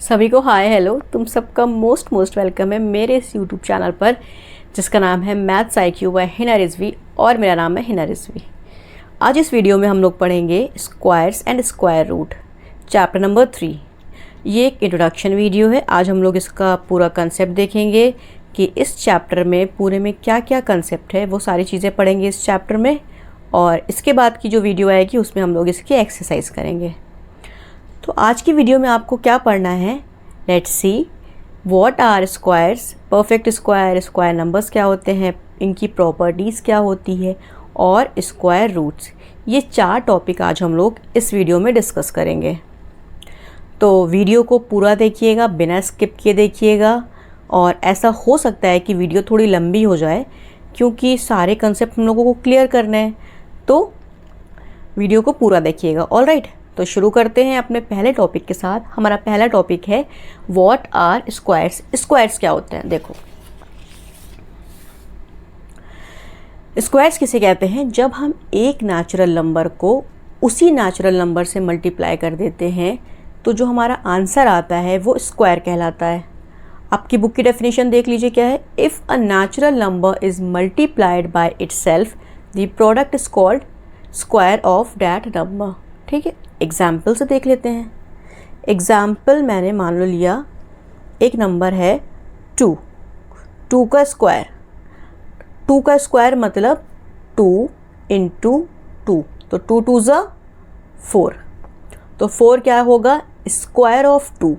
सभी को hi hello, तुम सबका मोस्ट वेलकम है मेरे इस यूट्यूब चैनल पर जिसका नाम है maths IQ by Hina Rizvi और मेरा नाम है हिना रिजवी। आज इस वीडियो में हम लोग पढ़ेंगे squares and square root chapter number 3। ये एक इंट्रोडक्शन वीडियो है। आज हम लोग इसका पूरा कंसेप्ट देखेंगे कि इस चैप्टर में पूरे में क्या क्या कंसेप्ट है, वो सारी चीज़ें पढ़ेंगे इस चैप्टर में। और इसके बाद की जो वीडियो आएगी उसमें हम लोग इसकी एक्सरसाइज करेंगे। तो आज की वीडियो में आपको क्या पढ़ना है, let's see what are squares, perfect square, square numbers क्या होते हैं, इनकी प्रॉपर्टीज़ क्या होती है और स्क्वायर रूट्स। ये 4 टॉपिक आज हम लोग इस वीडियो में डिस्कस करेंगे। तो वीडियो को पूरा देखिएगा, बिना स्किप किए देखिएगा। और ऐसा हो सकता है कि वीडियो थोड़ी लंबी हो जाए क्योंकि सारे कंसेप्ट हम लोगों को क्लियर करने हैं, तो वीडियो को पूरा देखिएगा। ऑलराइट, तो शुरू करते हैं अपने पहले टॉपिक के साथ। हमारा पहला टॉपिक है व्हाट आर स्क्वायर्स। स्क्वायर्स क्या होते हैं, देखो स्क्वायर्स किसे कहते हैं, जब हम एक नेचुरल नंबर को उसी नेचुरल नंबर से मल्टीप्लाई कर देते हैं तो जो हमारा आंसर आता है वो स्क्वायर कहलाता है। आपकी बुक की डेफिनेशन देख लीजिए क्या है, if a natural number is multiplied by itself the product is called square of that number. ठीक है, एग्जाम्पल से देख लेते हैं। एग्जाम्पल मैंने मान लो लिया, एक नंबर है 2, 2 का स्क्वायर। 2 का स्क्वायर मतलब 2 इंटू 2, तो 2 2 ज़ा 4, तो 4 क्या होगा, स्क्वायर ऑफ 2।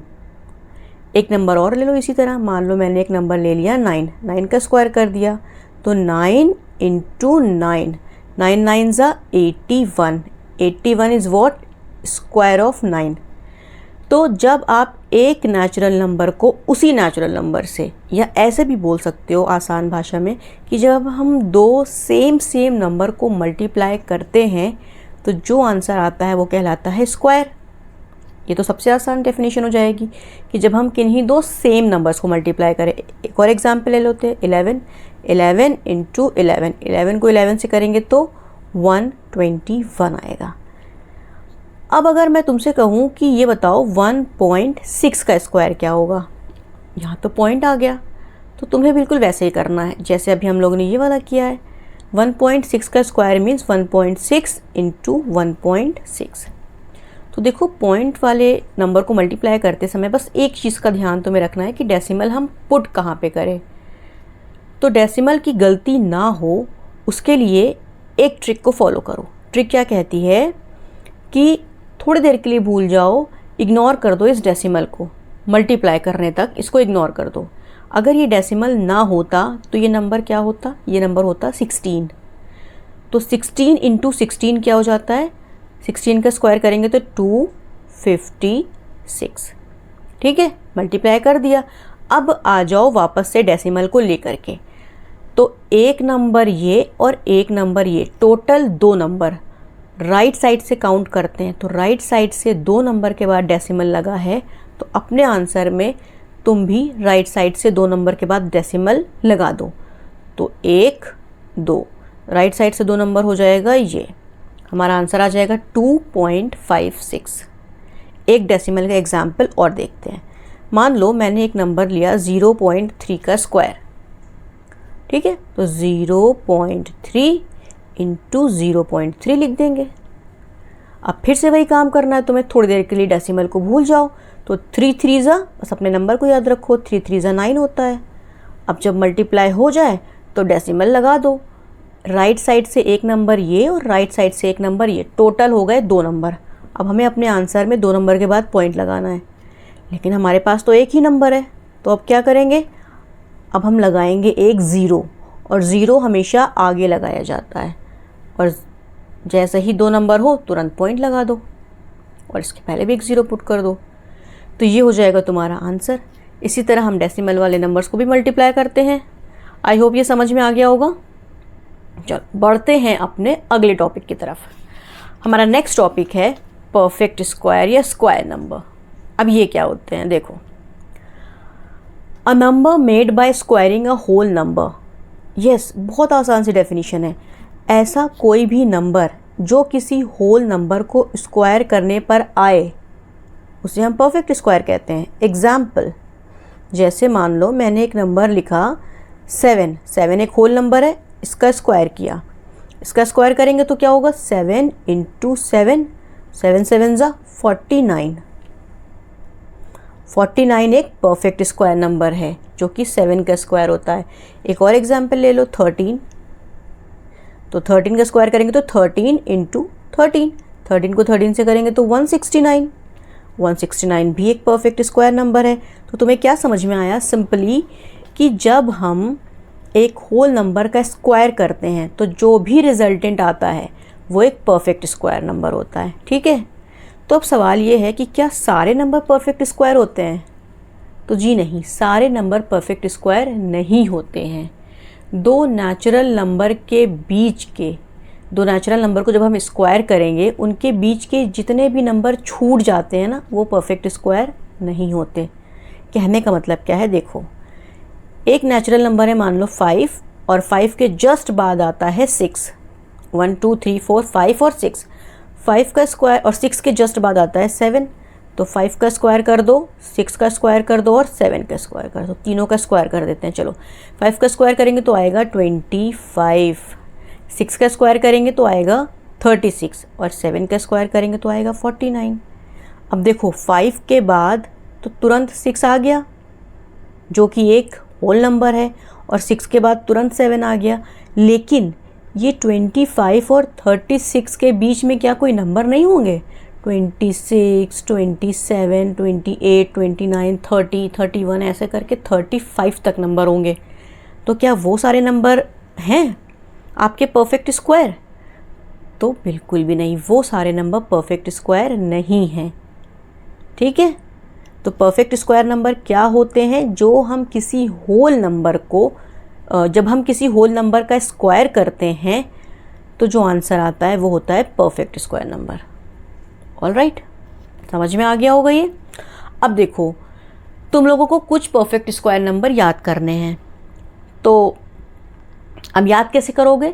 एक नंबर और ले लो इसी तरह, मान लो मैंने एक नंबर ले लिया 9, 9 का स्क्वायर कर दिया, तो 9 इंटू 9, 9 9 ज़ा 81, 81 इज़ वॉट, स्क्वायर ऑफ 9। तो जब आप एक नेचुरल नंबर को उसी नेचुरल नंबर से, या ऐसे भी बोल सकते हो आसान भाषा में कि जब हम दो सेम नंबर को मल्टीप्लाई करते हैं तो जो आंसर आता है वो कहलाता है स्क्वायर। ये तो सबसे आसान डेफिनेशन हो जाएगी कि जब हम किन्हीं दो सेम नंबर्स को मल्टीप्लाई करें। एक और एग्जांपल ले लेते हैं, 11, 11 इंटू 11, 11 को 11 से करेंगे तो 121 आएगा। अब अगर मैं तुमसे कहूँ कि ये बताओ 1.6 का स्क्वायर क्या होगा, यहाँ तो पॉइंट आ गया, तो तुम्हें बिल्कुल वैसे ही करना है जैसे अभी हम लोगों ने ये वाला किया है। 1.6 का स्क्वायर मीन्स 1.6 इंटू 1.6। तो देखो, पॉइंट वाले नंबर को मल्टीप्लाई करते समय बस एक चीज़ का ध्यान तुम्हें रखना है कि डेसिमल हम पुट कहाँ पे करें। तो डेसिमल की गलती ना हो उसके लिए एक ट्रिक को फॉलो करो। ट्रिक क्या कहती है कि थोड़ी देर के लिए भूल जाओ, इग्नोर कर दो इस डेसिमल को, मल्टीप्लाई करने तक इसको इग्नोर कर दो। अगर ये डेसिमल ना होता तो ये नंबर क्या होता, ये नंबर होता 16। तो 16 इंटू 16 क्या हो जाता है, 16 का स्क्वायर करेंगे तो 256। ठीक है, मल्टीप्लाई कर दिया। अब आ जाओ वापस से डेसिमल को लेकर के, तो एक नंबर ये और एक नंबर ये, टोटल 2 नंबर राइट साइड से काउंट करते हैं। तो राइट साइड से 2 नंबर के बाद डेसिमल लगा है, तो अपने आंसर में तुम भी राइट साइड से 2 नंबर के बाद डेसिमल लगा दो। तो 1 2, राइट साइड से 2 नंबर हो जाएगा, ये हमारा आंसर आ जाएगा 2.56। एक डेसिमल का एग्जाम्पल और देखते हैं। मान लो मैंने एक नंबर लिया 0.3 का स्क्वायर। ठीक है, तो 0.3 इंटू 0.3 लिख देंगे। अब फिर से वही काम करना है तुम्हें, थोड़ी देर के लिए डेसिमल को भूल जाओ। तो 3 3 ज़ा, बस अपने नंबर को याद रखो, 3 3 ज़ा 9 होता है। अब जब मल्टीप्लाई हो जाए तो डेसिमल लगा दो, राइट साइड से एक नंबर ये और राइट साइड से एक नंबर ये, टोटल हो गए 2 नंबर। अब हमें अपने आंसर में 2 नंबर के बाद पॉइंट लगाना है, लेकिन हमारे पास तो एक ही नंबर है, तो अब क्या करेंगे, अब हम लगाएंगे एक 0, और 0 हमेशा आगे लगाया जाता है, और जैसे ही 2 नंबर हो तुरंत पॉइंट लगा दो, और इसके पहले भी एक 0 पुट कर दो, तो ये हो जाएगा तुम्हारा आंसर। इसी तरह हम डेसिमल वाले नंबर्स को भी मल्टीप्लाई करते हैं। आई होप ये समझ में आ गया होगा। चलो बढ़ते हैं अपने अगले टॉपिक की तरफ। हमारा नेक्स्ट टॉपिक है परफेक्ट स्क्वायर या स्क्वायर नंबर। अब ये क्या होते हैं, देखो, a number made by squaring a whole number. Yes, बहुत आसान सी डेफिनेशन है। ऐसा कोई भी नंबर जो किसी होल नंबर को स्क्वायर करने पर आए उसे हम परफेक्ट स्क्वायर कहते हैं। एग्जाम्पल, जैसे मान लो मैंने एक नंबर लिखा 7, 7 एक होल नंबर है, इसका स्क्वायर किया, इसका स्क्वायर करेंगे तो क्या होगा 7 इंटू 7, 7 7 ज़ा 49। 49 एक परफेक्ट स्क्वायर नंबर है जो कि 7 का स्क्वायर होता है। एक और एग्जाम्पल ले लो 13, तो 13 का स्क्वायर करेंगे तो 13 इंटू 13, 13 को 13 से करेंगे तो 169, 169 भी एक परफेक्ट स्क्वायर नंबर है। तो तुम्हें क्या समझ में आया? सिंपली कि जब हम एक होल नंबर का स्क्वायर करते हैं तो जो भी रिजल्टेंट आता है वो एक परफेक्ट स्क्वायर नंबर होता है। ठीक है, तो अब सवाल ये है कि क्या सारे नंबर परफेक्ट स्क्वायर होते हैं? तो जी नहीं, सारे नंबर परफेक्ट स्क्वायर नहीं होते हैं। दो नेचुरल नंबर को जब हम स्क्वायर करेंगे उनके बीच के जितने भी नंबर छूट जाते हैं ना, वो परफेक्ट स्क्वायर नहीं होते। कहने का मतलब क्या है? देखो, एक नेचुरल नंबर है मान लो 5, और 5 के जस्ट बाद आता है 6, 1 2 3 4 5 और 6। 5 का स्क्वायर और 6 के जस्ट बाद आता है 7, तो 5 का स्क्वायर कर दो, 6 का स्क्वायर कर दो और 7 का स्क्वायर कर दो, तीनों का स्क्वायर कर देते हैं। चलो 5 का स्क्वायर करेंगे तो आएगा 25, 6 का स्क्वायर करेंगे तो आएगा 36 और 7 का स्क्वायर करेंगे तो आएगा 49। अब देखो 5 के बाद तो तुरंत 6 आ गया जो कि एक होल नंबर है, और 6 के बाद तुरंत 7 आ गया। लेकिन ये 25 और 36 के बीच में क्या कोई नंबर नहीं होंगे? 26, 27, 28, 29, 30, 31 ऐसे करके 35 तक नंबर होंगे। तो क्या वो सारे नंबर हैं आपके परफेक्ट स्क्वायर? तो बिल्कुल भी नहीं, वो सारे नंबर परफेक्ट स्क्वायर नहीं हैं। ठीक है, तो परफेक्ट स्क्वायर नंबर क्या होते हैं? जो हम किसी होल नंबर को जब हम किसी होल नंबर का स्क्वायर करते हैं तो जो आंसर आता है वो होता है परफेक्ट स्क्वायर नंबर। ऑलराइट, समझ में आ गया होगा ये। अब देखो, तुम लोगों को कुछ परफेक्ट स्क्वायर नंबर याद करने हैं, तो अब याद कैसे करोगे?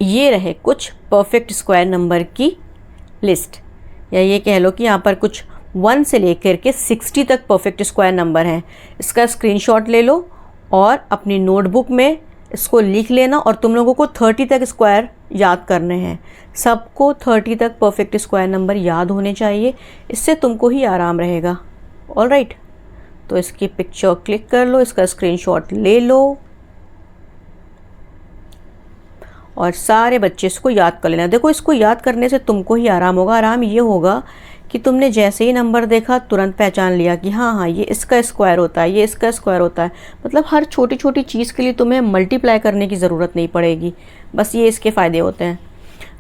ये रहे कुछ परफेक्ट स्क्वायर नंबर की लिस्ट, या ये कह लो कि यहाँ पर कुछ 1 से लेकर के 60 तक परफेक्ट स्क्वायर नंबर हैं। इसका स्क्रीनशॉट ले लो और अपनी नोटबुक में इसको लिख लेना, और तुम लोगों को 30 तक स्क्वायर याद करने हैं। सबको 30 तक परफेक्ट स्क्वायर नंबर याद होने चाहिए, इससे तुमको ही आराम रहेगा। ऑलराइट, तो इसकी पिक्चर क्लिक कर लो, इसका स्क्रीनशॉट ले लो और सारे बच्चे इसको याद कर लेना। देखो, इसको याद करने से तुमको ही आराम होगा। आराम ये होगा कि तुमने जैसे ही नंबर देखा तुरंत पहचान लिया कि हाँ ये इसका स्क्वायर होता है, ये इसका स्क्वायर होता है। मतलब हर छोटी छोटी चीज़ के लिए तुम्हें मल्टीप्लाई करने की ज़रूरत नहीं पड़ेगी। बस ये इसके फ़ायदे होते हैं।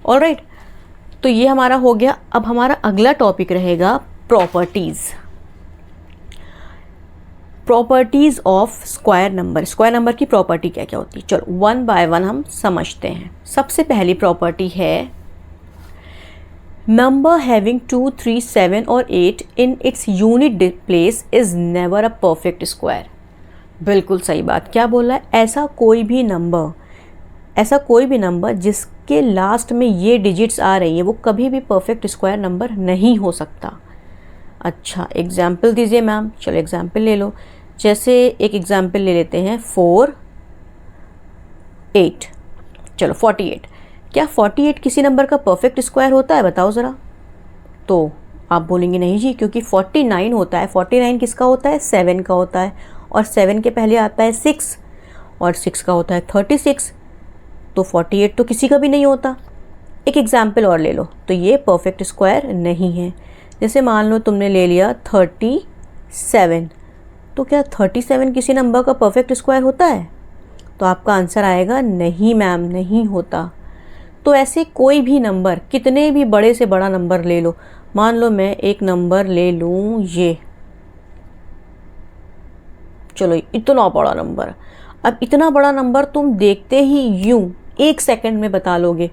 ऑलराइट, तो ये हमारा हो गया। अब हमारा अगला टॉपिक रहेगा properties. Properties of square number. Square number की प्रॉपर्टी क्या क्या होती है? चलो 1 बाय 1 हम समझते हैं। सबसे पहली प्रॉपर्टी है नंबर हैविंग 2, 3, 7 और 8 इन its unit place is never a perfect square. बिल्कुल सही बात। क्या बोला है? ऐसा कोई भी नंबर जिसके लास्ट में ये डिजिट्स आ रही है वो कभी भी परफेक्ट स्क्वायर नंबर नहीं हो सकता। अच्छा, एग्जाम्पल दीजिए मैम। चलो एग्जाम्पल ले लो। जैसे एक एग्जाम्पल ले लेते हैं 4, 8। चलो 48। क्या 48 किसी नंबर का परफेक्ट स्क्वायर होता है? बताओ ज़रा। तो आप बोलेंगे नहीं जी, क्योंकि 49 होता है। 49 किसका होता है? 7 का होता है, और 7 के पहले आता है 6, और 6 का होता है 36। तो 48 तो किसी का भी नहीं होता। एक एग्जाम्पल और ले लो, तो ये परफेक्ट स्क्वायर नहीं है। जैसे मान लो तुमने ले लिया 37, तो क्या 37 किसी नंबर का परफेक्ट स्क्वायर होता है? तो आपका आंसर आएगा नहीं मैम, नहीं होता। तो ऐसे कोई भी नंबर, कितने भी बड़े से बड़ा नंबर ले लो। मान लो मैं एक नंबर ले लूँ ये, चलो इतना बड़ा नंबर। अब इतना बड़ा नंबर तुम देखते ही यूं 1 सेकंड में बता लोगे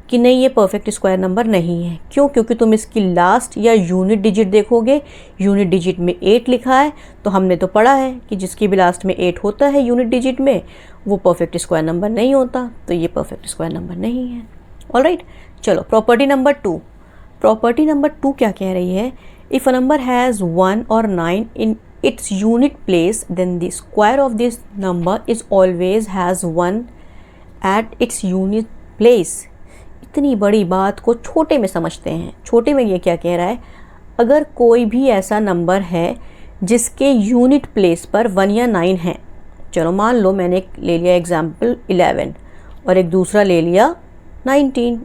कि नहीं ये परफेक्ट स्क्वायर नंबर नहीं है। क्यों? क्योंकि तुम इसकी लास्ट या यूनिट डिजिट देखोगे। यूनिट डिजिट में 8 लिखा है, तो हमने तो पढ़ा है कि जिसकी भी लास्ट में 8 होता है यूनिट डिजिट में वो परफेक्ट स्क्वायर नंबर नहीं होता। तो ये परफेक्ट स्क्वायर नंबर नहीं है। ऑलराइट, चलो प्रॉपर्टी नंबर 2। प्रॉपर्टी नंबर 2 क्या कह रही है? इफ़ अ नंबर हैज़ 1 और 9 in its unit place then the square of this number is always has 1 at its unit place. इतनी बड़ी बात को छोटे में समझते हैं। छोटे में ये क्या कह रहा है, अगर कोई भी ऐसा नंबर है जिसके यूनिट प्लेस पर 1 या 9 है, चलो मान लो मैंने ले लिया एग्जाम्पल 11 और एक दूसरा ले लिया 19,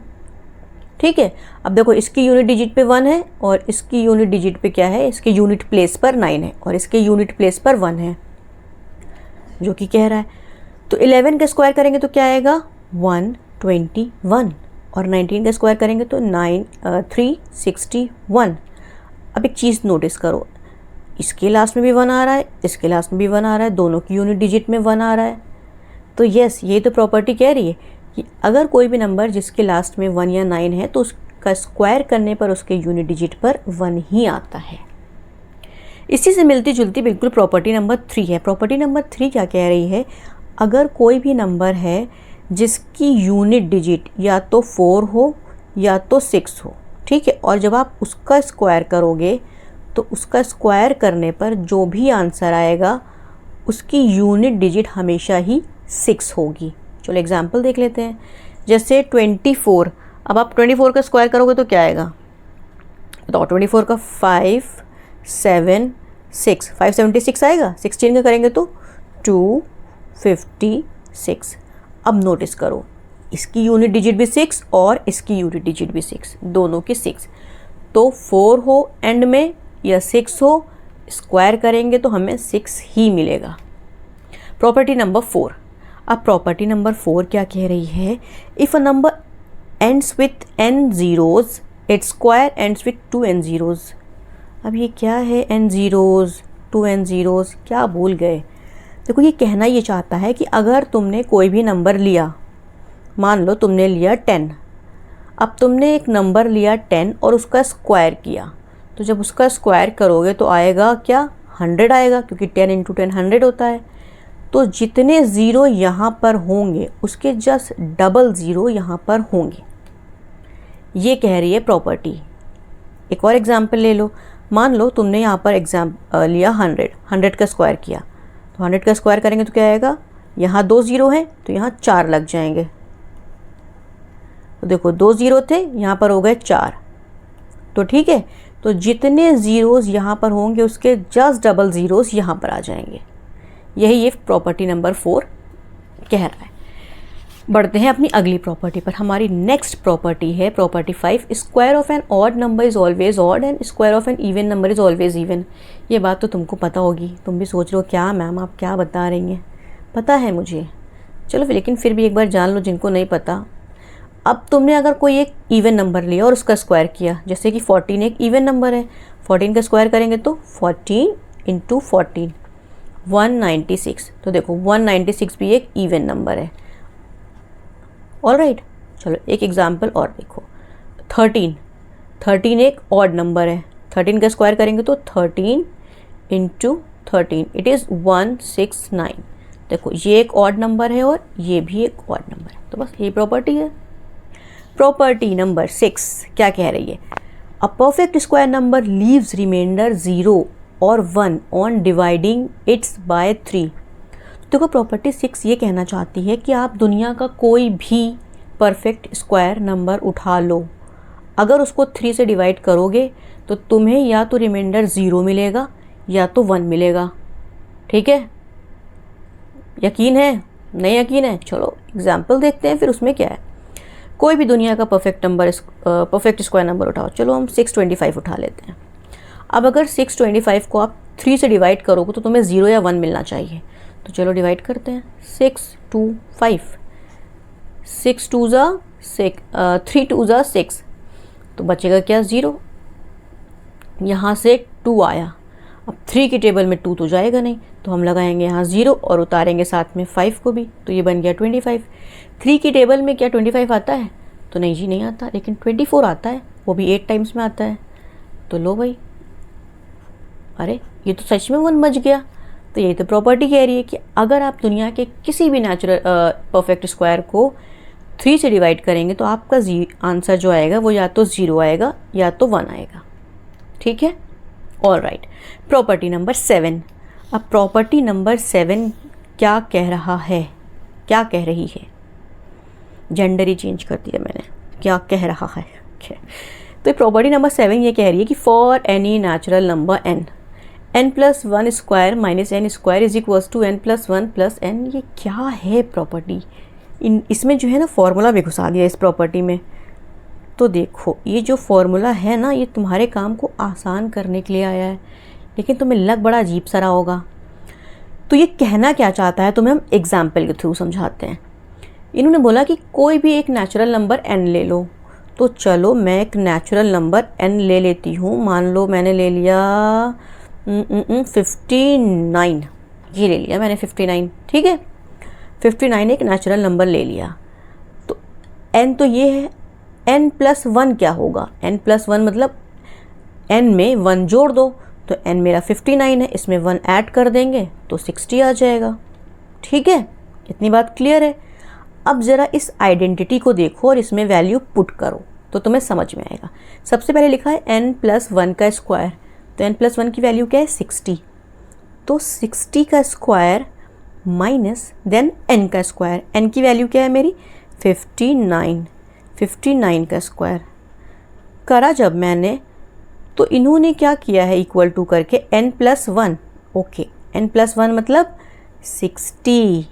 ठीक है। अब देखो इसकी यूनिट डिजिट पे 1 है और इसकी यूनिट डिजिट पे क्या है, इसके यूनिट प्लेस पर 9 है और इसके यूनिट प्लेस पर 1 है, जो कि कह रहा है। तो 11 का स्क्वायर करेंगे तो क्या आएगा 121 और 19 का स्क्वायर करेंगे तो 361। अब एक चीज़ नोटिस करो, इसके लास्ट में भी 1 आ रहा है, इसके लास्ट में भी 1 आ रहा है, दोनों की यूनिट डिजिट में 1 आ रहा है। तो यस, ये तो प्रॉपर्टी कह रही है कि अगर कोई भी नंबर जिसके लास्ट में 1 या 9 है तो उसका स्क्वायर करने पर उसके यूनिट डिजिट पर 1 ही आता है। इसी से मिलती जुलती बिल्कुल प्रॉपर्टी नंबर 3 है। प्रॉपर्टी नंबर 3 क्या कह रही है, अगर कोई भी नंबर है जिसकी यूनिट डिजिट या तो 4 हो या तो 6 हो, ठीक है, और जब आप उसका स्क्वायर करोगे तो उसका स्क्वायर करने पर जो भी आंसर आएगा उसकी यूनिट डिजिट हमेशा ही 6 होगी। चलो एग्जांपल देख लेते हैं। जैसे 24, अब आप 24 का स्क्वायर करोगे तो क्या आएगा, तो 24 का 576 576 आएगा। 16 का करेंगे तो 256। अब नोटिस करो, इसकी यूनिट डिजिट भी 6 और इसकी यूनिट डिजिट भी 6, दोनों की 6। तो 4 हो एंड में या 6 हो, स्क्वायर करेंगे तो हमें 6 ही मिलेगा। Property number 4। अब प्रॉपर्टी नंबर 4 क्या कह रही है, if a number ends with n zeros its square ends with 2n zeros। अब ये क्या है n zeros 2n zeros, क्या भूल गए। देखो ये कहना ये चाहता है कि अगर तुमने कोई भी नंबर लिया, मान लो तुमने लिया 10, अब तुमने एक नंबर लिया 10 और उसका स्क्वायर किया, तो जब उसका स्क्वायर करोगे तो आएगा क्या 100 आएगा, क्योंकि 10 × 10 100 होता है। तो जितने ज़ीरो यहाँ पर होंगे उसके जस्ट डबल ज़ीरो यहाँ पर होंगे, ये कह रही है प्रॉपर्टी। एक और एग्जांपल ले लो, मान लो तुमने यहाँ पर लिया 100 का स्क्वायर किया, तो 100 का स्क्वायर करेंगे तो क्या आएगा, यहाँ 2 ज़ीरो हैं तो यहाँ 4 लग जाएंगे। तो देखो 2 ज़ीरो थे, यहाँ पर हो गए 4, तो ठीक है। तो जितने ज़ीरोज़ यहाँ पर होंगे उसके जस्ट डबल ज़ीरोज़ यहाँ पर आ जाएंगे। यही ये प्रॉपर्टी नंबर 4 कह रहा है। बढ़ते हैं अपनी अगली प्रॉपर्टी पर। हमारी नेक्स्ट प्रॉपर्टी है property 5, square of an odd number is always odd and square of an even number is always even. ये बात तो तुमको पता होगी, तुम भी सोच रहे हो क्या मैम आप क्या बता रही हैं, पता है मुझे। चलो लेकिन फिर भी एक बार जान लो जिनको नहीं पता। अब तुमने अगर कोई एक इवन नंबर लिया और उसका स्क्वायर किया, जैसे कि 14 एक इवन नंबर है, 14 का स्क्वायर करेंगे तो 14 × 14 196। तो देखो 196 भी एक इवन नंबर है। ऑलराइट, चलो एक एग्जांपल और देखो, 13 एक ऑड नंबर है, 13 का स्क्वायर करेंगे तो 13 × 13 इट इज़ 169। देखो ये एक ऑड नंबर है और ये भी एक ऑड नंबर है, तो बस ये प्रॉपर्टी है। प्रॉपर्टी नंबर 6 क्या कह रही है, a perfect square number leaves reminder 0 और 1 ऑन डिवाइडिंग इट्स बाय 3। देखो प्रॉपर्टी 6 ये कहना चाहती है कि आप दुनिया का कोई भी परफेक्ट स्क्वायर नंबर उठा लो, अगर उसको 3 से डिवाइड करोगे तो तुम्हें या तो रिमाइंडर 0 मिलेगा या तो 1 मिलेगा। ठीक है, यकीन है? नहीं यकीन है? चलो एग्जाम्पल देखते हैं फिर उसमें क्या है। कोई भी दुनिया का परफेक्ट स्क्वायर नंबर उठाओ, चलो हम 625 उठा लेते हैं। अब अगर 625 को आप 3 से डिवाइड करोगे तो तुम्हें 0 या 1 मिलना चाहिए, तो चलो डिवाइड करते हैं। 625, 6 2 ज़ा 6, 3 2 ज़ा 6, तो बचेगा क्या 0। यहाँ से 2 आया, अब 3 की टेबल में 2 तो जाएगा नहीं, तो हम लगाएंगे यहाँ 0 और उतारेंगे साथ में 5 को भी, तो ये बन गया 25। 3 की टेबल में क्या 25 आता है? तो नहीं जी नहीं आता, लेकिन 24 आता है, वो भी 8 टाइम्स में आता है। तो लो भाई, अरे ये तो सच में 1 बच गया। तो यही तो प्रॉपर्टी कह रही है कि अगर आप दुनिया के किसी भी नेचुरल परफेक्ट स्क्वायर को 3 से डिवाइड करेंगे तो आपका आंसर जो आएगा वो या तो 0 आएगा या तो 1 आएगा। ठीक है, ऑल राइट, प्रॉपर्टी नंबर 7। अब प्रॉपर्टी नंबर 7 क्या कह रहा है, क्या कह रही है, जेंडर ही चेंज कर दिया मैंने, क्या कह रहा है। तो प्रॉपर्टी नंबर 7 ये कह रही है कि for any natural number n+1 square minus n square is equals to n+1 plus n। ये क्या है प्रॉपर्टी, इसमें जो है ना फॉर्मूला भी घुसा दिया इस प्रॉपर्टी में। तो देखो ये जो फॉर्मूला है ना, ये तुम्हारे काम को आसान करने के लिए आया है, लेकिन तुम्हें लग बड़ा अजीब सा रहा होगा। तो ये कहना क्या चाहता है तुम्हें हम एग्जाम्पल के थ्रू समझाते हैं। इन्होंने बोला कि कोई भी एक नेचुरल नंबर n ले लो। तो चलो मैं एक नेचुरल नंबर n ले लेती हूँ। मान लो मैंने ले लिया 59, ये ले लिया मैंने 59, ठीक है। 59 एक नेचुरल नंबर ले लिया। तो n तो ये है, n+1 क्या होगा, n+1 मतलब n में 1 जोड़ दो, तो n मेरा 59 है, इसमें 1 ऐड कर देंगे तो 60 आ जाएगा, ठीक है। इतनी बात क्लियर है। अब ज़रा इस आइडेंटिटी को देखो और इसमें वैल्यू पुट करो तो तुम्हें समझ में आएगा। सबसे पहले लिखा है n+1 का स्क्वायर, तो n+1 की वैल्यू क्या है 60, तो 60 का स्क्वायर माइनस देन n का स्क्वायर, n की वैल्यू क्या है मेरी 59, 59 का स्क्वायर करा जब मैंने, तो इन्होंने क्या किया है इक्वल टू करके n+1, ओके n+1 मतलब 60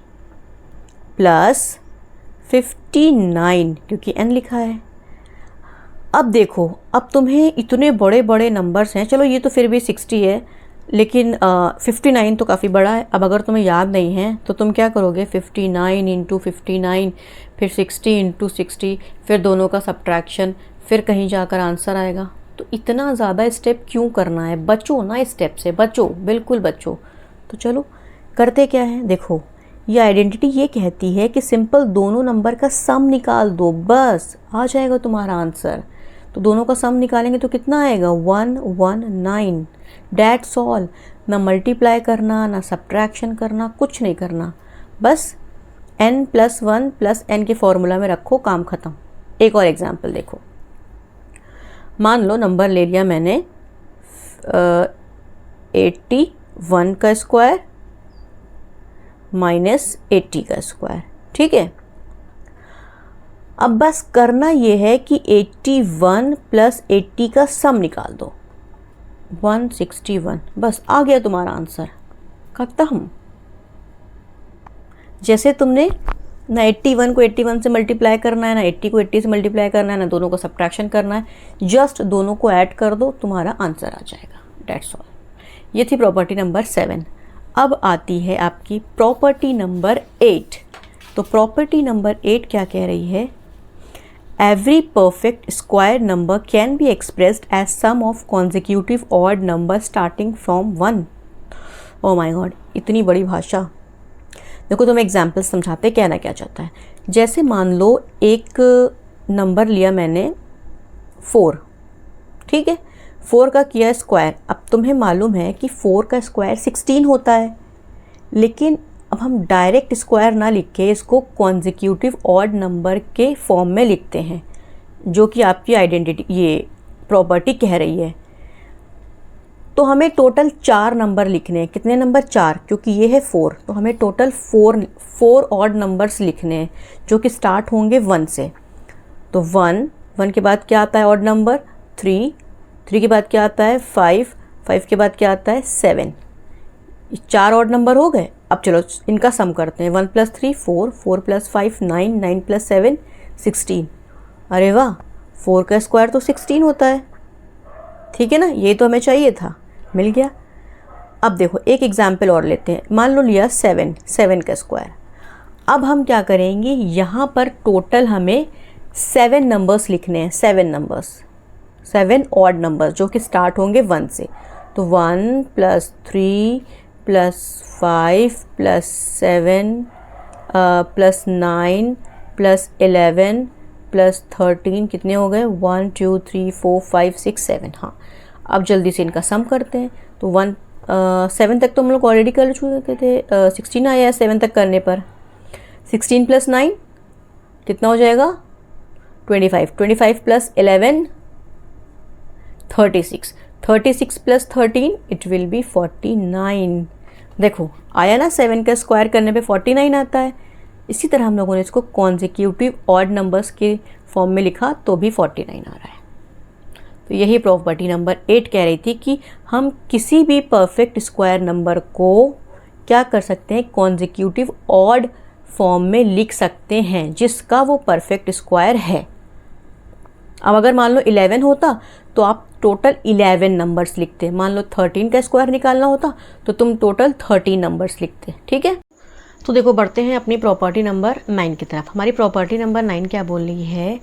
प्लस 59 क्योंकि n लिखा है। अब देखो, अब तुम्हें इतने बड़े बड़े नंबर्स हैं, चलो ये तो फिर भी 60 है, लेकिन 59 तो काफ़ी बड़ा है। अब अगर तुम्हें याद नहीं है तो तुम क्या करोगे, 59 इंटू 59, फिर 60 इंटू 60, फिर दोनों का सब्ट्रैक्शन, फिर कहीं जाकर आंसर आएगा। तो इतना ज़्यादा स्टेप क्यों करना है, बचो ना स्टेप से, बचो, बिल्कुल बचो। तो चलो करते क्या है, देखो ये आइडेंटिटी ये कहती है कि सिंपल दोनों नंबर का सम निकाल दो, बस आ जाएगा तुम्हारा आंसर। तो दोनों का सम निकालेंगे तो कितना आएगा 119, डैट्स ऑल। ना मल्टीप्लाई करना, ना सब्ट्रैक्शन करना, कुछ नहीं करना, बस n+1 प्लस n के फॉर्मूला में रखो, काम ख़त्म। एक और एग्जांपल देखो, मान लो नंबर ले लिया मैंने 81 का स्क्वायर माइनस 80 का स्क्वायर, ठीक है। अब बस करना ये है कि 81 प्लस 80 का सम निकाल दो, 161, बस आ गया तुम्हारा आंसर, खत्म। जैसे तुमने ना 81 को 81 से मल्टीप्लाई करना है, ना 80 को 80 से मल्टीप्लाई करना है, ना दोनों का सब्ट्रैक्शन करना है, जस्ट दोनों को ऐड कर दो, तुम्हारा आंसर आ जाएगा, डेट्स ऑल। ये थी प्रॉपर्टी नंबर 7। अब आती है आपकी प्रॉपर्टी नंबर 8। तो प्रॉपर्टी नंबर 8 क्या कह रही है, every perfect square number can be expressed as sum of consecutive odd number starting from 1। Oh my god, इतनी बड़ी भाषा। देखो तुम्हें एग्जाम्पल समझाते कहना क्या चाहता है। जैसे मान लो एक नंबर लिया मैंने 4, ठीक है, 4 का किया स्क्वायर। अब तुम्हें मालूम है कि 4 का स्क्वायर 16 होता है, लेकिन अब हम डायरेक्ट स्क्वायर ना लिख के इसको कॉन्जिक्यूटिव ऑड नंबर के फॉर्म में लिखते हैं, जो कि आपकी आइडेंटिटी ये प्रॉपर्टी कह रही है। तो हमें टोटल 4 नंबर लिखने हैं। कितने नंबर, 4, क्योंकि ये है 4, तो हमें टोटल 4 ऑड नंबर्स लिखने हैं जो कि स्टार्ट होंगे 1 से। तो 1 के बाद क्या आता है ऑड नंबर, 3 के बाद क्या आता है 5 के बाद क्या आता है 7। 4 ऑड नंबर हो गए। अब चलो इनका सम करते हैं, 1 + 3 4 + 5 9 9 + 7 16। अरे वाह, 4 का स्क्वायर तो 16 होता है, ठीक है ना, ये तो हमें चाहिए था, मिल गया। अब देखो एक एग्जाम्पल और लेते हैं, मान लो लिया 7 का स्क्वायर। अब हम क्या करेंगे, यहाँ पर टोटल हमें 7 नंबर्स लिखने हैं, 7 ऑड नंबर्स जो कि स्टार्ट होंगे 1 से। तो 1 + 3 + 5 + 7 + 9 + 11 + 13 कितने हो गए, 1 2 3 4 5 6 7। हाँ, अब जल्दी से इनका सम करते हैं। तो 7 तक तो हम लोग ऑलरेडी कर चुके थे, 16 आया है 7 तक करने पर। 16 + 9 कितना हो जाएगा 25 + 11 36। 36 प्लस 13 इट विल बी 49। देखो आया ना, 7 का स्क्वायर करने पे 49 आता है। इसी तरह हम लोगों ने इसको कॉन्जिक्यूटिव ऑड नंबर्स के फॉर्म में लिखा तो भी 49 आ रहा है। तो यही प्रॉपर्टी नंबर 8 कह रही थी कि हम किसी भी परफेक्ट स्क्वायर नंबर को क्या कर सकते हैं, कॉन्जिक्यूटिव ऑड फॉर्म में लिख सकते हैं जिसका वो परफेक्ट स्क्वायर है। अब अगर मान लो 11 होता तो आप टोटल 11 नंबर्स लिखते। मान लो 13 का स्क्वायर निकालना होता तो तुम टोटल 13 नंबर्स लिखते। ठीक है, तो देखो बढ़ते हैं अपनी प्रॉपर्टी नंबर 9 की तरफ। हमारी प्रॉपर्टी नंबर 9 क्या बोल रही है,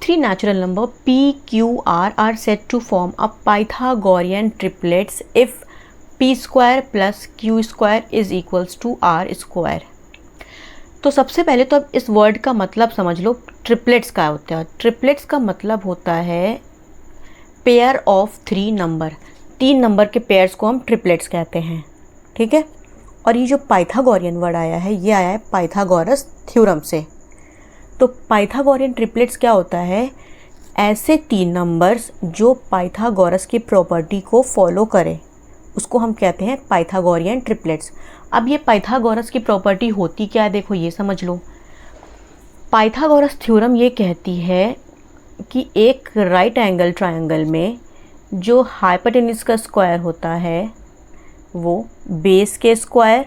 3 natural number p, q, r are said to form a Pythagorean triplets if p square plus q square is equals to r square। तो सबसे पहले तो अब इस वर्ड का मतलब समझ लो, ट्रिपलेट्स का होता है। ट्रिपलेट्स का मतलब होता है पेयर ऑफ 3 नंबर। 3 नंबर के पेयर्स को हम ट्रिपलेट्स कहते हैं। ठीक है, और ये जो पाइथागोरियन वर्ड आया है ये आया है पाइथागोरस थ्योरम से। तो पाइथागोरियन ट्रिपलेट्स क्या होता है, ऐसे 3 नंबर्स जो पाइथागोरस की प्रॉपर्टी को फॉलो करें उसको हम कहते हैं पाइथागोरियन ट्रिपलेट्स। अब ये पाइथागोरस की प्रॉपर्टी होती क्या है, देखो ये समझ लो। पाइथागोरस थ्योरम ये कहती है कि एक राइट एंगल ट्रायंगल में जो हाइपोटेन्यूज का स्क्वायर होता है वो बेस के स्क्वायर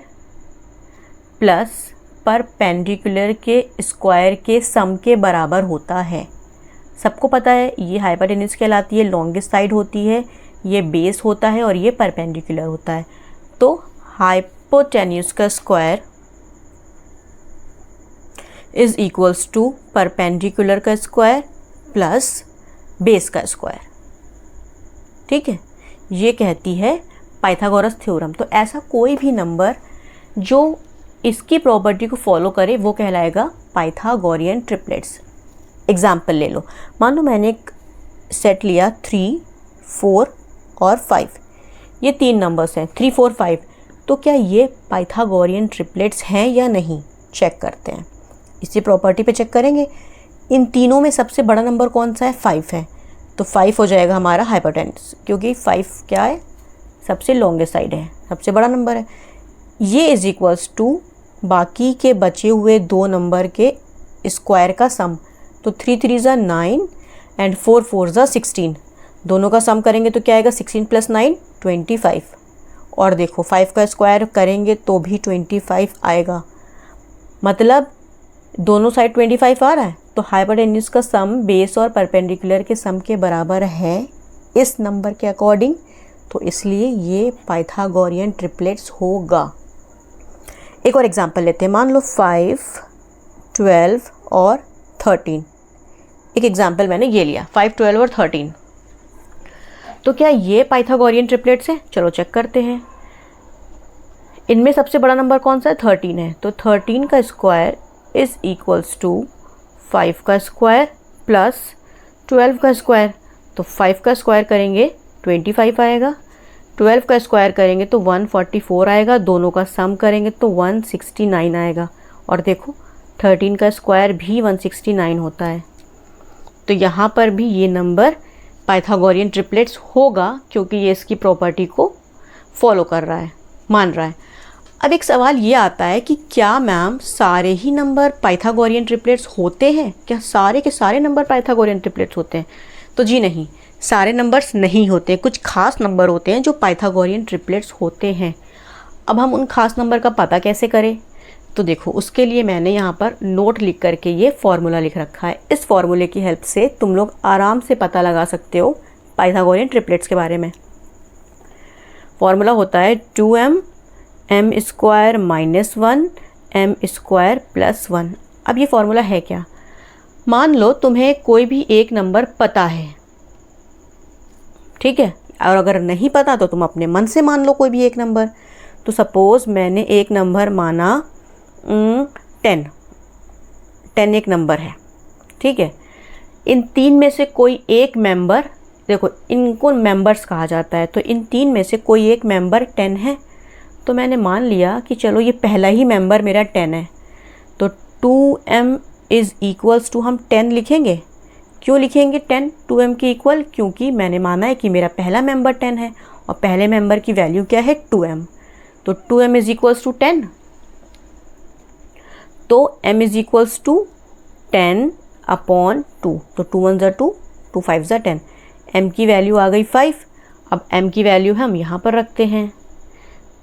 प्लस परपेंडिकुलर के स्क्वायर के सम के बराबर होता है। सबको पता है ये हाइपोटेन्यूज कहलाती है, लॉन्गेस्ट साइड होती है, ये बेस होता है और ये परपेंडिकुलर होता है। तो हाइपोटेन्यूज का square is equals to perpendicular का स्क्वायर प्लस बेस का स्क्वायर। ठीक है, ये कहती है पाइथागोरस थ्योरम। तो ऐसा कोई भी नंबर जो इसकी प्रॉपर्टी को फॉलो करे वो कहलाएगा पाइथागोरियन ट्रिपलेट्स। एग्जाम्पल ले लो, मान लो मैंने एक सेट लिया 3, 4 और 5। ये 3 नंबर्स हैं 3, 4, 5। तो क्या ये पाइथागोरियन ट्रिपलेट्स हैं या नहीं, चेक करते हैं। इसी प्रॉपर्टी पे चेक करेंगे। इन तीनों में सबसे बड़ा नंबर कौन सा है, 5 है। तो 5 हो जाएगा हमारा हाइपोटेन्यूज, क्योंकि 5 क्या है, सबसे लॉन्गेस्ट साइड है, सबसे बड़ा नंबर है। ये इज इक्वल्स टू बाकी के बचे हुए 2 नंबर के स्क्वायर का सम। तो 3 3 ज़ा 9 एंड 4 4 ज़ा 16। दोनों का सम करेंगे तो क्या आएगा, 16 प्लस 9 25। और देखो 5 का स्क्वायर करेंगे तो भी 25 आएगा, मतलब दोनों साइड 25 आ रहा है। तो हाइपोटेन्यूज का सम बेस और परपेंडिकुलर के सम के बराबर है इस नंबर के अकॉर्डिंग। तो इसलिए ये पाइथागोरियन ट्रिपलेट्स होगा। एक और एग्जांपल लेते हैं, मान लो 5, 12 और 13। एक एग्जांपल मैंने ये लिया 5, 12 और 13। तो क्या ये पाइथागोरियन ट्रिपलेट्स है, चलो चेक करते हैं। इनमें सबसे बड़ा नंबर कौन सा है, 13 है। तो 13 का स्क्वायर इज इक्वल्स टू 5 का स्क्वायर प्लस 12 का स्क्वायर। तो 5 का स्क्वायर करेंगे 25 आएगा, 12 का स्क्वायर करेंगे तो 144 आएगा, दोनों का सम करेंगे तो 169 आएगा। और देखो 13 का स्क्वायर भी 169 होता है। तो यहाँ पर भी ये नंबर पाइथागोरियन ट्रिपलेट्स होगा, क्योंकि ये इसकी प्रॉपर्टी को फॉलो कर रहा है, मान रहा है। अब एक सवाल ये आता है कि क्या मैम सारे ही नंबर पाइथागोरियन ट्रिपलेट्स होते हैं, क्या सारे के सारे नंबर पाइथागोरियन ट्रिपलेट्स होते हैं? तो जी नहीं, सारे नंबर्स नहीं होते। कुछ खास नंबर होते हैं जो पाइथागोरियन ट्रिपलेट्स होते हैं। अब हम उन खास नंबर का पता कैसे करें? तो देखो उसके लिए मैंने यहाँ पर नोट लिख करके ये फॉर्मूला लिख रखा है। इस फॉर्मूले की हेल्प से तुम लोग आराम से पता लगा सकते हो पाइथागोरियन ट्रिपलेट्स के बारे में। फॉर्मूला होता है 2m m square minus 1 m square plus 1। अब ये फॉर्मूला है क्या? मान लो तुम्हें कोई भी एक नंबर पता है, ठीक है, और अगर नहीं पता तो तुम अपने मन से मान लो कोई भी एक नंबर। तो सपोज़ मैंने एक नंबर माना 10 एक नंबर है, ठीक है। इन 3 में से कोई एक मेंबर, देखो इनको मेंबर्स कहा जाता है, तो इन 3 में से कोई एक मेंबर 10 है। तो मैंने मान लिया कि चलो ये पहला ही मेंबर मेरा 10 है। तो 2m इज़ इक्वल्स टू हम 10 लिखेंगे, क्यों लिखेंगे 10 2m के इक्वल? क्योंकि मैंने माना है कि मेरा पहला मेंबर 10 है और पहले मेंबर की वैल्यू क्या है 2m, तो 2m इज इक्वल्स टू 10, तो m is equals to 10 upon 2, तो 2 1 ज़ा 2, 2 5 ज़ा 10, m की वैल्यू आ गई 5। अब m की वैल्यू हम यहाँ पर रखते हैं,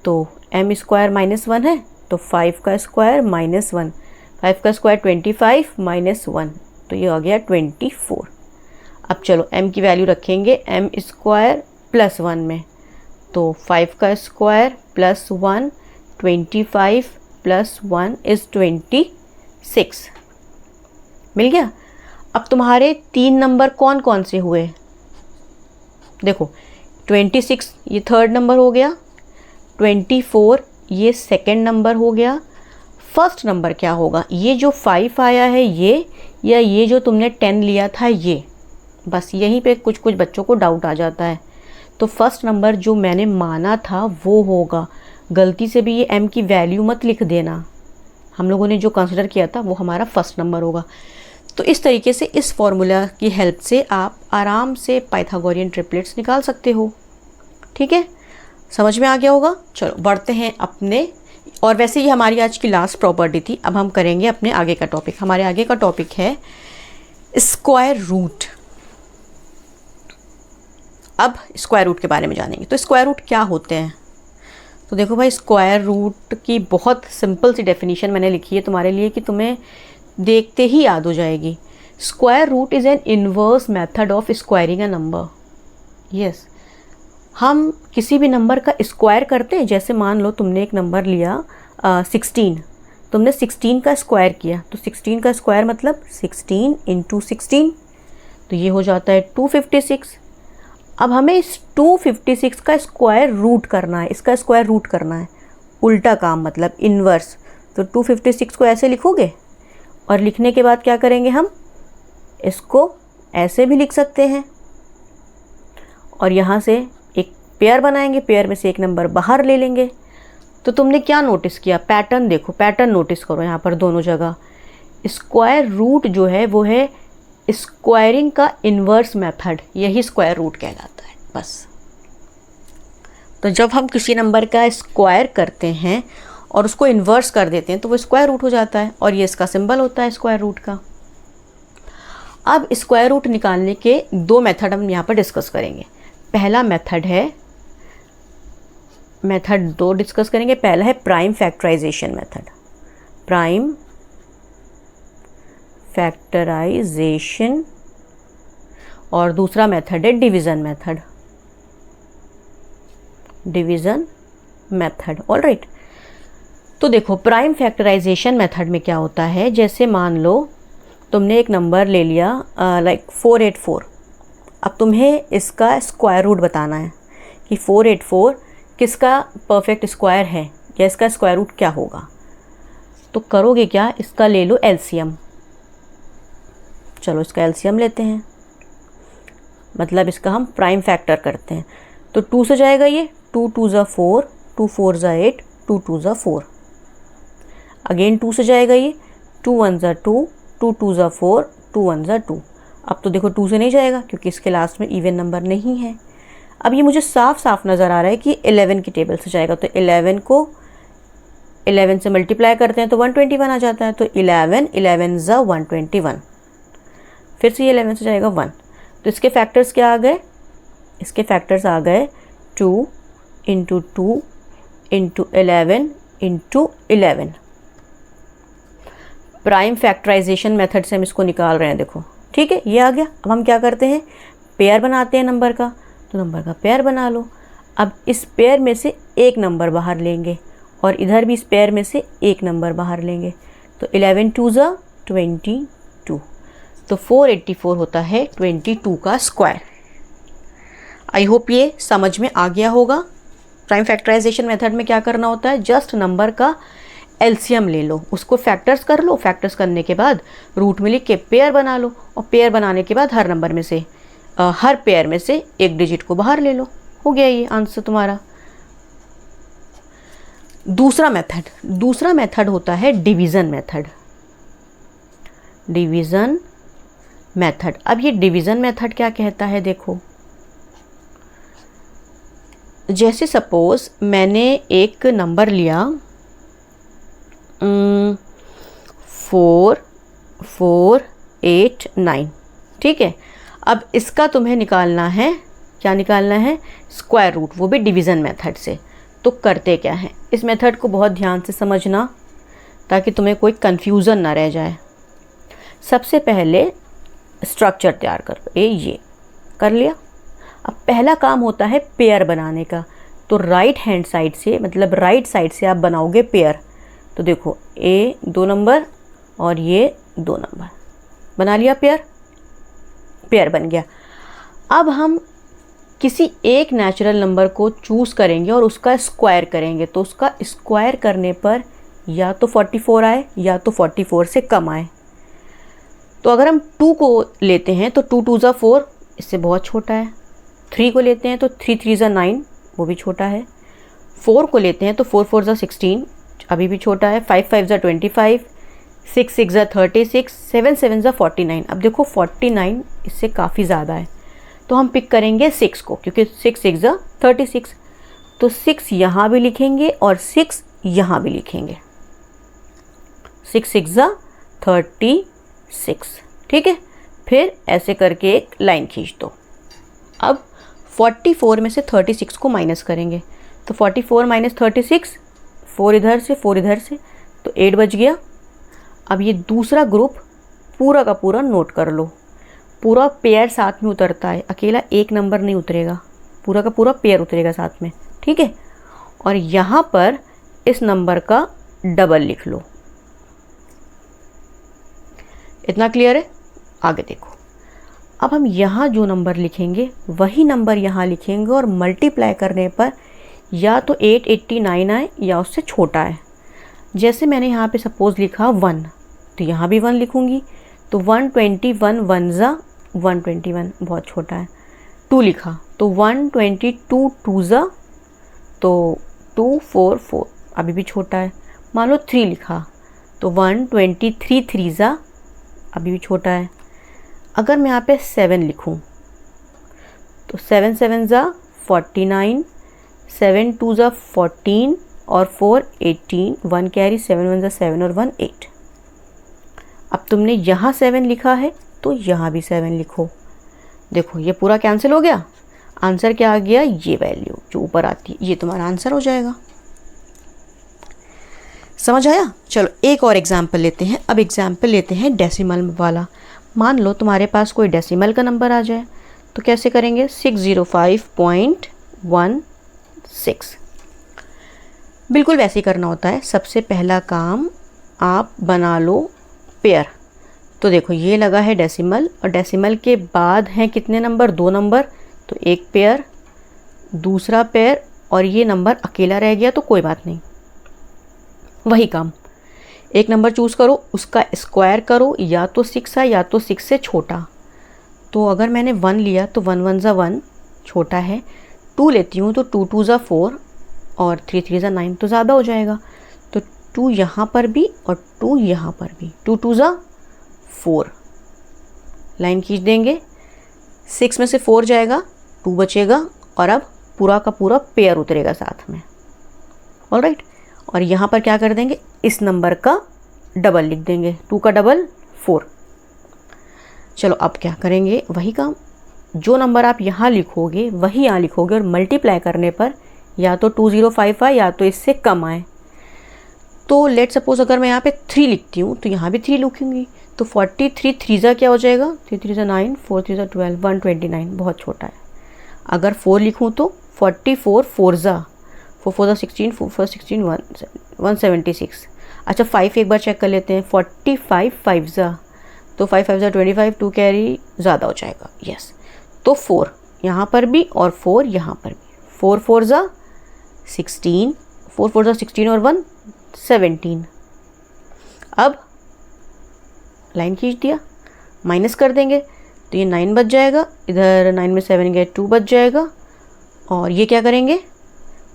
तो m स्क्वायर -1 है, तो 5 का स्क्वायर -1, 5 का स्क्वायर 25 -1, तो ये आ गया 24। अब चलो m की वैल्यू रखेंगे m स्क्वायर +1 में, तो 5 का स्क्वायर +1, 25 +1 इज़ 26, मिल गया। अब तुम्हारे 3 नंबर कौन कौन से हुए? देखो 26 ये थर्ड नंबर हो गया, 24 ये सेकंड नंबर हो गया। फर्स्ट नंबर क्या होगा? ये जो 5 आया है ये, या ये जो तुमने 10 लिया था ये? बस यहीं पे कुछ कुछ बच्चों को डाउट आ जाता है। तो फर्स्ट नंबर जो मैंने माना था वो होगा। गलती से भी ये m की वैल्यू मत लिख देना, हम लोगों ने जो कंसिडर किया था वो हमारा फर्स्ट नंबर होगा। तो इस तरीके से इस फॉर्मूला की हेल्प से आप आराम से पाइथागोरियन ट्रिपलेट्स निकाल सकते हो। ठीक है, समझ में आ गया होगा। चलो बढ़ते हैं अपने, और वैसे ये हमारी आज की लास्ट प्रॉपर्टी थी। अब हम करेंगे अपने आगे का टॉपिक। हमारे आगे का टॉपिक है स्क्वायर रूट। अब स्क्वायर रूट के बारे में जानेंगे। तो स्क्वायर रूट क्या होते हैं? तो देखो भाई, स्क्वायर रूट की बहुत सिंपल सी डेफिनेशन मैंने लिखी है तुम्हारे लिए कि तुम्हें देखते ही याद हो जाएगी। Square root is an inverse method of squaring a number. Yes, हम किसी भी नंबर का स्क्वायर करते हैं। जैसे मान लो तुमने एक नंबर लिया 16, तुमने 16 का स्क्वायर किया, तो 16 का स्क्वायर मतलब 16 × 16, तो ये हो जाता है 256। अब हमें इस 256 का स्क्वायर रूट करना है, इसका स्क्वायर रूट करना है, उल्टा काम मतलब इन्वर्स। तो 256 को ऐसे लिखोगे और लिखने के बाद क्या करेंगे, हम इसको ऐसे भी लिख सकते हैं और यहाँ से एक पेयर बनाएंगे, पेयर में से एक नंबर बाहर ले लेंगे। तो तुमने क्या नोटिस किया? पैटर्न देखो, पैटर्न नोटिस करो यहाँ पर दोनों जगह। स्क्वायर रूट जो है वो है स्क्वायरिंग का इन्वर्स मेथड, यही स्क्वायर रूट कहलाता है बस। तो जब हम किसी नंबर का स्क्वायर करते हैं और उसको इन्वर्स कर देते हैं तो वो स्क्वायर रूट हो जाता है, और ये इसका सिंबल होता है स्क्वायर रूट का। अब स्क्वायर रूट निकालने के 2 मेथड हम यहाँ पर डिस्कस करेंगे। पहला मेथड है, मेथड 2 डिस्कस करेंगे। पहला है prime factorization method, prime factorization, और दूसरा मेथड है division method, division method. Alright, तो देखो प्राइम फैक्टराइजेशन मेथड में क्या होता है, जैसे मान लो तुमने एक नंबर ले लिया लाइक 484। अब तुम्हें इसका स्क्वायर रूट बताना है कि 484 किसका परफेक्ट स्क्वायर है या इसका स्क्वायर रूट क्या होगा। तो करोगे क्या, इसका ले लो एलसीएम। चलो इसका एलसीएम लेते हैं, मतलब इसका हम प्राइम फैक्टर करते हैं। तो 2 से जाएगा ये, 2 2 ज़ा 4, 2 4 ज़ा 8, 2 2 ज़ा 4। अगेन 2 से जाएगा ये, 2 1 ज़ा 2, 2 2 ज़ा 4, 2 1 ज़ा 2। अब तो देखो 2 से नहीं जाएगा क्योंकि इसके लास्ट में इवन नंबर नहीं है। अब ये मुझे साफ साफ नज़र आ रहा है कि 11 की टेबल से जाएगा, तो 11 को 11 से मल्टीप्लाई करते हैं तो 121 आ जाता है। तो 11 11 ज़ा 121, फिर से ये 11 से जाएगा 1। तो इसके फैक्टर्स क्या आ गए? इसके फैक्टर्स आ गए 2 × 2 × 11 × 11। प्राइम फैक्टराइजेशन मेथड से हम इसको निकाल रहे हैं, देखो ठीक है, ये आ गया। अब हम क्या करते हैं, पेयर बनाते हैं नंबर का, तो नंबर का पेयर बना लो। अब इस पेयर में से एक नंबर बाहर लेंगे और इधर भी इस पेयर में से एक नंबर बाहर लेंगे, तो 11 2 ज़ा 22, तो 484 होता है 22 का स्क्वायर। आई होप ये समझ में आ गया होगा। प्राइम फैक्टराइजेशन मेथड में क्या करना होता है, जस्ट नंबर का एलसीएम ले लो, उसको फैक्टर्स कर लो, फैक्टर्स करने के बाद रूट में लिख के पेयर बना लो, और पेयर बनाने के बाद हर नंबर में से हर पेयर में से एक डिजिट को बाहर ले लो। हो गया ये आंसर तुम्हारा। दूसरा मेथड होता है डिवीज़न मेथड। Division method. अब ये डिवीज़न मेथड क्या कहता है, देखो जैसे सपोज़ मैंने एक नंबर लिया 4489, ठीक है। अब इसका तुम्हें निकालना है, क्या निकालना है, स्क्वायर रूट, वो भी डिवीज़न मेथड से। तो करते क्या है, इस मेथड को बहुत ध्यान से समझना ताकि तुम्हें कोई कन्फ्यूज़न ना रह जाए। सबसे पहले स्ट्रक्चर तैयार करो, ये कर लिया। अब पहला काम होता है पेयर बनाने का। तो राइट हैंड साइड से, मतलब राइट साइड से आप बनाओगे पेयर। तो देखो ए 2 नंबर और ये 2 नंबर, बना लिया पेयर, पेयर बन गया। अब हम किसी एक नेचुरल नंबर को चूज़ करेंगे और उसका स्क्वायर करेंगे। तो उसका स्क्वायर करने पर या तो 44 आए या तो 44 से कम आए। तो अगर हम 2 को लेते हैं तो 2 2 ज़ा 4, इससे बहुत छोटा है। 3 को लेते हैं तो 3 3 ज़ा 9, वो भी छोटा है। 4 को लेते हैं तो 4 4 ज़ा 16, अभी भी छोटा है। 5 5 ज़ा 25, 6 6 ज़ा 36, 7 7 ज़ा 49। अब देखो 49 इससे काफ़ी ज़्यादा है, तो हम पिक करेंगे 6 को, क्योंकि 6 6 ज़ा 36। तो 6 यहाँ भी लिखेंगे और 6 यहाँ भी लिखेंगे। 6 6 ज़ा 36, ठीक है। फिर ऐसे करके एक लाइन खींच दो। अब 44 में से 36 को माइनस करेंगे। तो 44 माइनस 36, 4 इधर से 4 इधर से, तो 8 बच गया। अब ये दूसरा ग्रुप पूरा का पूरा नोट कर लो। पूरा पेयर साथ में उतरता है, अकेला एक नंबर नहीं उतरेगा, पूरा का पूरा पेयर उतरेगा साथ में, ठीक है। और यहाँ पर इस नंबर का डबल लिख लो। इतना क्लियर है? आगे देखो, अब हम यहाँ जो नंबर लिखेंगे वही नंबर यहाँ लिखेंगे और मल्टीप्लाई करने पर या तो 889 आए या उससे छोटा है। जैसे मैंने यहाँ पे सपोज़ लिखा 1, तो यहाँ भी 1 लिखूँगी। तो 121 1 ज़ा 121, बहुत छोटा है। 2 लिखा तो 122 2 ज़ा, तो 244, अभी भी छोटा है। मान लो 3 लिखा तो 123 3 ज़ा, अभी भी छोटा है। अगर मैं यहाँ पे 7 लिखूँ तो 7 7 ज़ा 49, 7 2 ज़ा 14 और 4 18, 1 कैरी, 7 1 ज़ा 7 और 1 8। अब तुमने यहाँ 7 लिखा है तो यहाँ भी 7 लिखो। देखो ये पूरा कैंसिल हो गया। आंसर क्या आ गया, ये वैल्यू जो ऊपर आती है ये तुम्हारा आंसर हो जाएगा। समझ आया? चलो एक और एग्जाम्पल लेते हैं। अब एग्जाम्पल लेते हैं डेसिमल वाला। मान लो तुम्हारे पास कोई डेसिमल का नंबर आ जाए, तो कैसे करेंगे, 605.16। बिल्कुल वैसे ही करना होता है। सबसे पहला काम आप बना लो पेयर। तो देखो ये लगा है डेसिमल, और डेसिमल के बाद हैं कितने नंबर, 2 नंबर, तो एक पेयर, दूसरा पेयर, और ये नंबर अकेला रह गया तो कोई बात नहीं। वही काम, एक नंबर चूज़ करो, उसका स्क्वायर करो, या तो 6 है या तो 6 से छोटा। तो अगर मैंने 1 लिया तो 1 1 ज़ा 1, छोटा है। 2 लेती हूँ तो 2 2 ज़ा 4 और 3 3 ज़ा 9, तो ज़्यादा हो जाएगा। तो 2 यहाँ पर भी और 2 यहाँ पर भी, 2 2 ज़ा 4, लाइन खींच देंगे। 6 में से 4 जाएगा, 2 बचेगा, और अब पूरा का पूरा पेयर उतरेगा साथ में। ऑलराइट, और यहाँ पर क्या कर देंगे, इस नंबर का डबल लिख देंगे। 2 का डबल 4। चलो अब क्या करेंगे, वही काम, जो नंबर आप यहाँ लिखोगे वही यहाँ लिखोगे, और मल्टीप्लाई करने पर या तो 2055 आए या तो इससे कम आए। तो लेट सपोज अगर मैं यहाँ पे 3 लिखती हूँ तो यहाँ भी 3 लिखूँगी। तो 43 3 ज़ा क्या हो जाएगा, 3 3 ज़ा 9, 4 3 ज़ा 12, 129, बहुत छोटा है। अगर 4 लिखूँ तो 44 4 ज़ा 4 4 ज़ा 16, 4 4 16, 176। अच्छा 5 एक बार चेक कर लेते हैं, 45 5 ज़ा, तो 5 5 ज़ा 25, 2 कैरी, ज़्यादा हो जाएगा, यस। तो 4 यहाँ पर भी और 4 यहाँ पर भी, 4 4 ज़ा 16, 4 4 ज़ा 16 और 1 17। अब लाइन खींच दिया, माइनस कर देंगे तो ये 9 बच जाएगा, इधर 9 में 7 गए 2 बच जाएगा, और ये क्या करेंगे,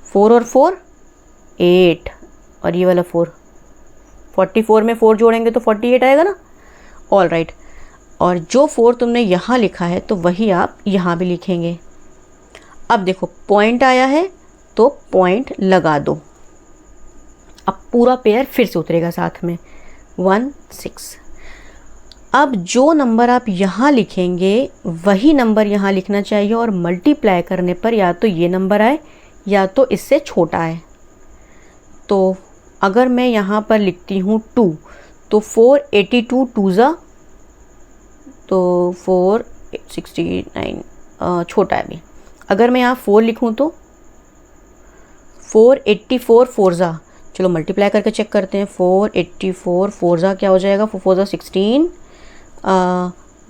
4 और 4 8, और ये वाला 4, 44 में 4 जोड़ेंगे तो 48 आएगा ना। ऑल राइट, और जो 4 तुमने यहाँ लिखा है तो वही आप यहाँ भी लिखेंगे। अब देखो पॉइंट आया है तो पॉइंट लगा दो। अब पूरा पेयर फिर से उतरेगा साथ में 1 6। अब जो नंबर आप यहाँ लिखेंगे वही नंबर यहाँ लिखना चाहिए और मल्टीप्लाई करने पर या तो ये नंबर आए या तो इससे छोटा आए। तो अगर मैं यहाँ पर लिखती हूँ 2 तो 482 2 ज़ा तो 469 छोटा है अभी। अगर मैं यहाँ 4 लिखूँ तो 484 4 ज़ा, चलो मल्टीप्लाई करके चेक करते हैं। 484 4 ज़ा क्या हो जाएगा, 4 4 ज़ा 16,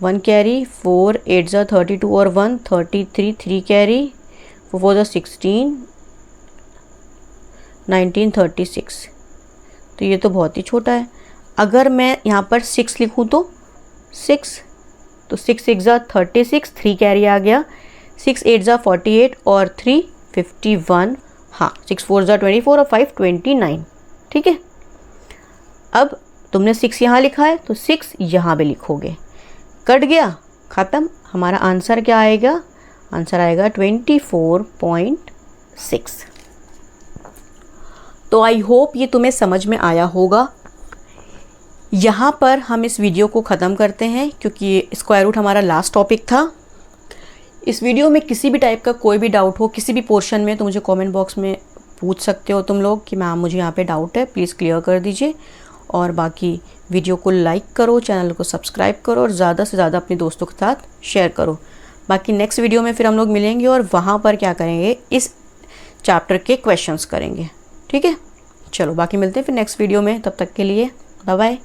1 कैरी, 4 8 ज़ा 32 और 1 33, 3 कैरी, 4 4 ज़ा 16, 19 36। तो ये तो बहुत ही छोटा है। अगर मैं यहाँ पर 6 लिखूँ तो 6, तो 6 6 ज़ा 36, 3 कैरी आ गया, 6 8 ज़ा 48 और 3 51, हाँ 6 4 ज़ा 24 और 5 29। ठीक है, अब तुमने 6 यहाँ लिखा है तो 6 यहाँ भी लिखोगे। कट गया, ख़त्म। हमारा आंसर क्या आएगा, आंसर आएगा 24.6। तो आई होप ये तुम्हें समझ में आया होगा। यहाँ पर हम इस वीडियो को ख़त्म करते हैं क्योंकि स्क्वायर रूट हमारा लास्ट टॉपिक था। इस वीडियो में किसी भी टाइप का कोई भी डाउट हो किसी भी पोर्शन में तो मुझे कमेंट बॉक्स में पूछ सकते हो तुम लोग कि मैम मुझे यहाँ पे डाउट है, प्लीज़ क्लियर कर दीजिए। और बाकी वीडियो को लाइक करो, चैनल को सब्सक्राइब करो और ज़्यादा से ज़्यादा अपने दोस्तों के साथ शेयर करो। बाकी नेक्स्ट वीडियो में फिर हम लोग मिलेंगे और वहाँ पर क्या करेंगे, इस चैप्टर के क्वेश्चंस करेंगे। ठीक है, चलो बाकी मिलते हैं फिर नेक्स्ट वीडियो में। तब तक के लिए बाय बाय।